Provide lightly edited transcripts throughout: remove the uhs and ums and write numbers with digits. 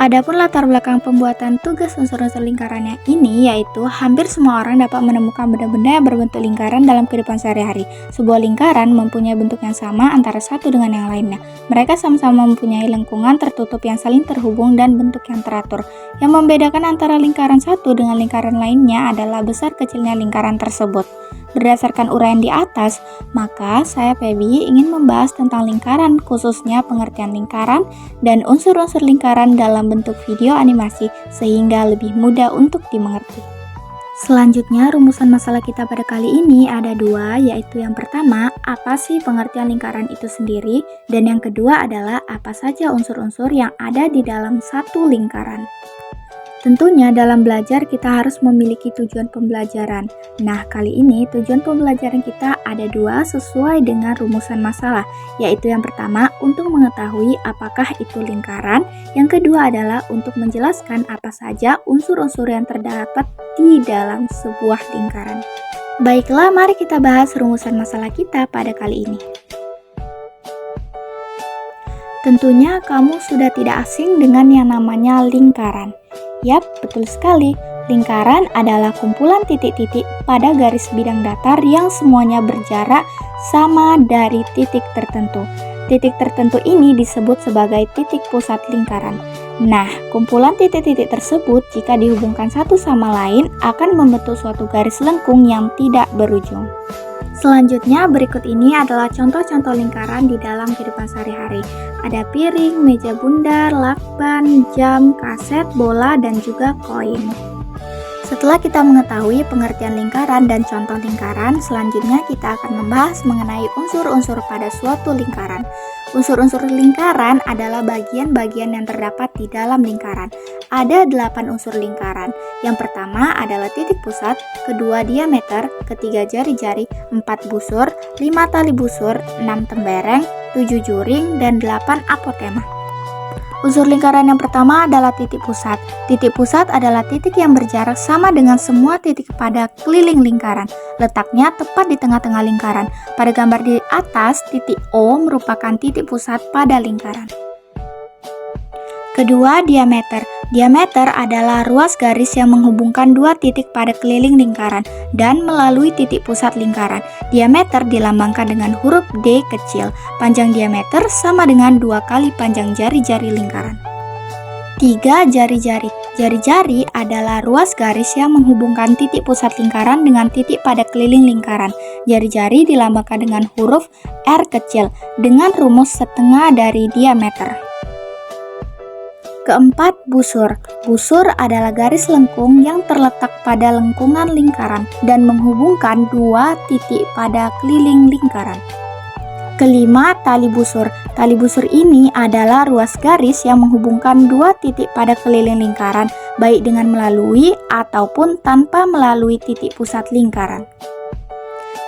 Adapun latar belakang pembuatan tugas unsur-unsur lingkarannya ini yaitu hampir semua orang dapat menemukan benda-benda yang berbentuk lingkaran dalam kehidupan sehari-hari. Sebuah lingkaran mempunyai bentuk yang sama antara satu dengan yang lainnya. Mereka sama-sama mempunyai lengkungan tertutup yang saling terhubung dan bentuk yang teratur. Yang membedakan antara lingkaran satu dengan lingkaran lainnya adalah besar kecilnya lingkaran tersebut. Berdasarkan uraian di atas, maka saya Feby ingin membahas tentang lingkaran, khususnya pengertian lingkaran dan unsur-unsur lingkaran dalam bentuk video animasi sehingga lebih mudah untuk dimengerti. Selanjutnya, rumusan masalah kita pada kali ini ada dua, yaitu yang pertama, apa sih pengertian lingkaran itu sendiri, dan yang kedua adalah apa saja unsur-unsur yang ada di dalam satu lingkaran. Tentunya dalam belajar kita harus memiliki tujuan pembelajaran. Nah, kali ini tujuan pembelajaran kita ada dua sesuai dengan rumusan masalah, yaitu yang pertama untuk mengetahui apakah itu lingkaran, yang kedua adalah untuk menjelaskan apa saja unsur-unsur yang terdapat di dalam sebuah lingkaran. Baiklah, mari kita bahas rumusan masalah kita pada kali ini. Tentunya kamu sudah tidak asing dengan yang namanya lingkaran. Yap, betul sekali. Lingkaran adalah kumpulan titik-titik pada garis bidang datar yang semuanya berjarak sama dari titik tertentu. Titik tertentu ini disebut sebagai titik pusat lingkaran. Nah, kumpulan titik-titik tersebut jika dihubungkan satu sama lain akan membentuk suatu garis lengkung yang tidak berujung. Selanjutnya, berikut ini adalah contoh-contoh lingkaran di dalam kehidupan sehari-hari. Ada piring, meja bundar, lakban, jam, kaset, bola, dan juga koin. Setelah kita mengetahui pengertian lingkaran dan contoh lingkaran, selanjutnya kita akan membahas mengenai unsur-unsur pada suatu lingkaran. Unsur-unsur lingkaran adalah bagian-bagian yang terdapat di dalam lingkaran. Ada 8 unsur lingkaran. Yang pertama adalah titik pusat, kedua diameter, ketiga jari-jari, 4 busur, 5 tali busur, 6 tembereng, 7 juring, dan 8 apotema. Unsur lingkaran yang pertama adalah titik pusat. Titik pusat adalah titik yang berjarak sama dengan semua titik pada keliling lingkaran. Letaknya tepat di tengah-tengah lingkaran. Pada gambar di atas, titik O merupakan titik pusat pada lingkaran. Kedua, diameter. Diameter adalah ruas garis yang menghubungkan dua titik pada keliling lingkaran dan melalui titik pusat lingkaran. Diameter dilambangkan dengan huruf D kecil. Panjang diameter sama dengan 2 kali panjang jari-jari lingkaran. 3. Jari-jari. Jari-jari adalah ruas garis yang menghubungkan titik pusat lingkaran dengan titik pada keliling lingkaran. Jari-jari dilambangkan dengan huruf R kecil dengan rumus setengah dari diameter. Keempat, busur. Busur adalah garis lengkung yang terletak pada lengkungan lingkaran dan menghubungkan dua titik pada keliling lingkaran. Kelima, tali busur. Tali busur ini adalah ruas garis yang menghubungkan dua titik pada keliling lingkaran, baik dengan melalui ataupun tanpa melalui titik pusat lingkaran.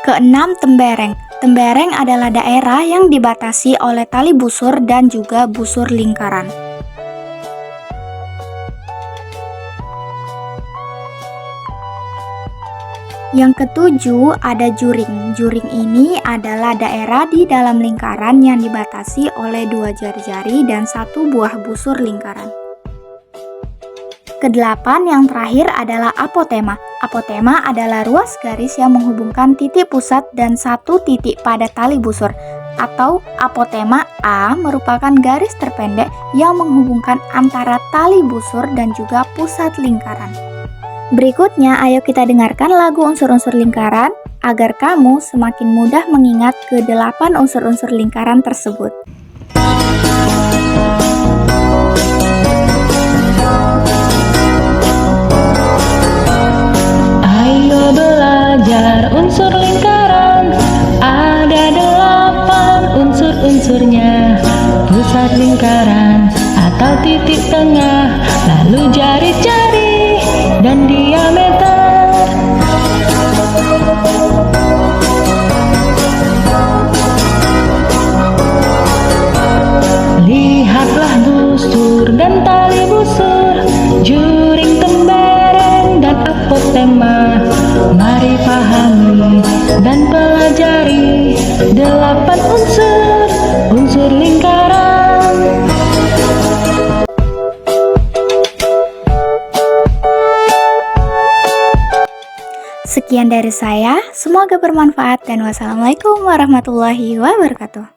Keenam, tembereng. Tembereng adalah daerah yang dibatasi oleh tali busur dan juga busur lingkaran. Yang ketujuh, ada juring. Juring ini adalah daerah di dalam lingkaran yang dibatasi oleh dua jari-jari dan satu buah busur lingkaran. Kedelapan, yang terakhir adalah apotema. Apotema adalah ruas garis yang menghubungkan titik pusat dan satu titik pada tali busur. Atau apotema A merupakan garis terpendek yang menghubungkan antara tali busur dan juga pusat lingkaran. Berikutnya, ayo kita dengarkan lagu unsur-unsur lingkaran agar kamu semakin mudah mengingat ke-8 unsur-unsur lingkaran tersebut. Ayo belajar unsur lingkaran, ada 8 unsur-unsurnya. Pusat lingkaran atau titik tengah, lalu jari-jari dan diameter. Lihatlah busur dan tali busur, juring, tembereng, dan apotema. Mari pahami dan pelajari 8 unsur lingkaran. Sekian dari saya, semoga bermanfaat dan wassalamualaikum warahmatullahi wabarakatuh.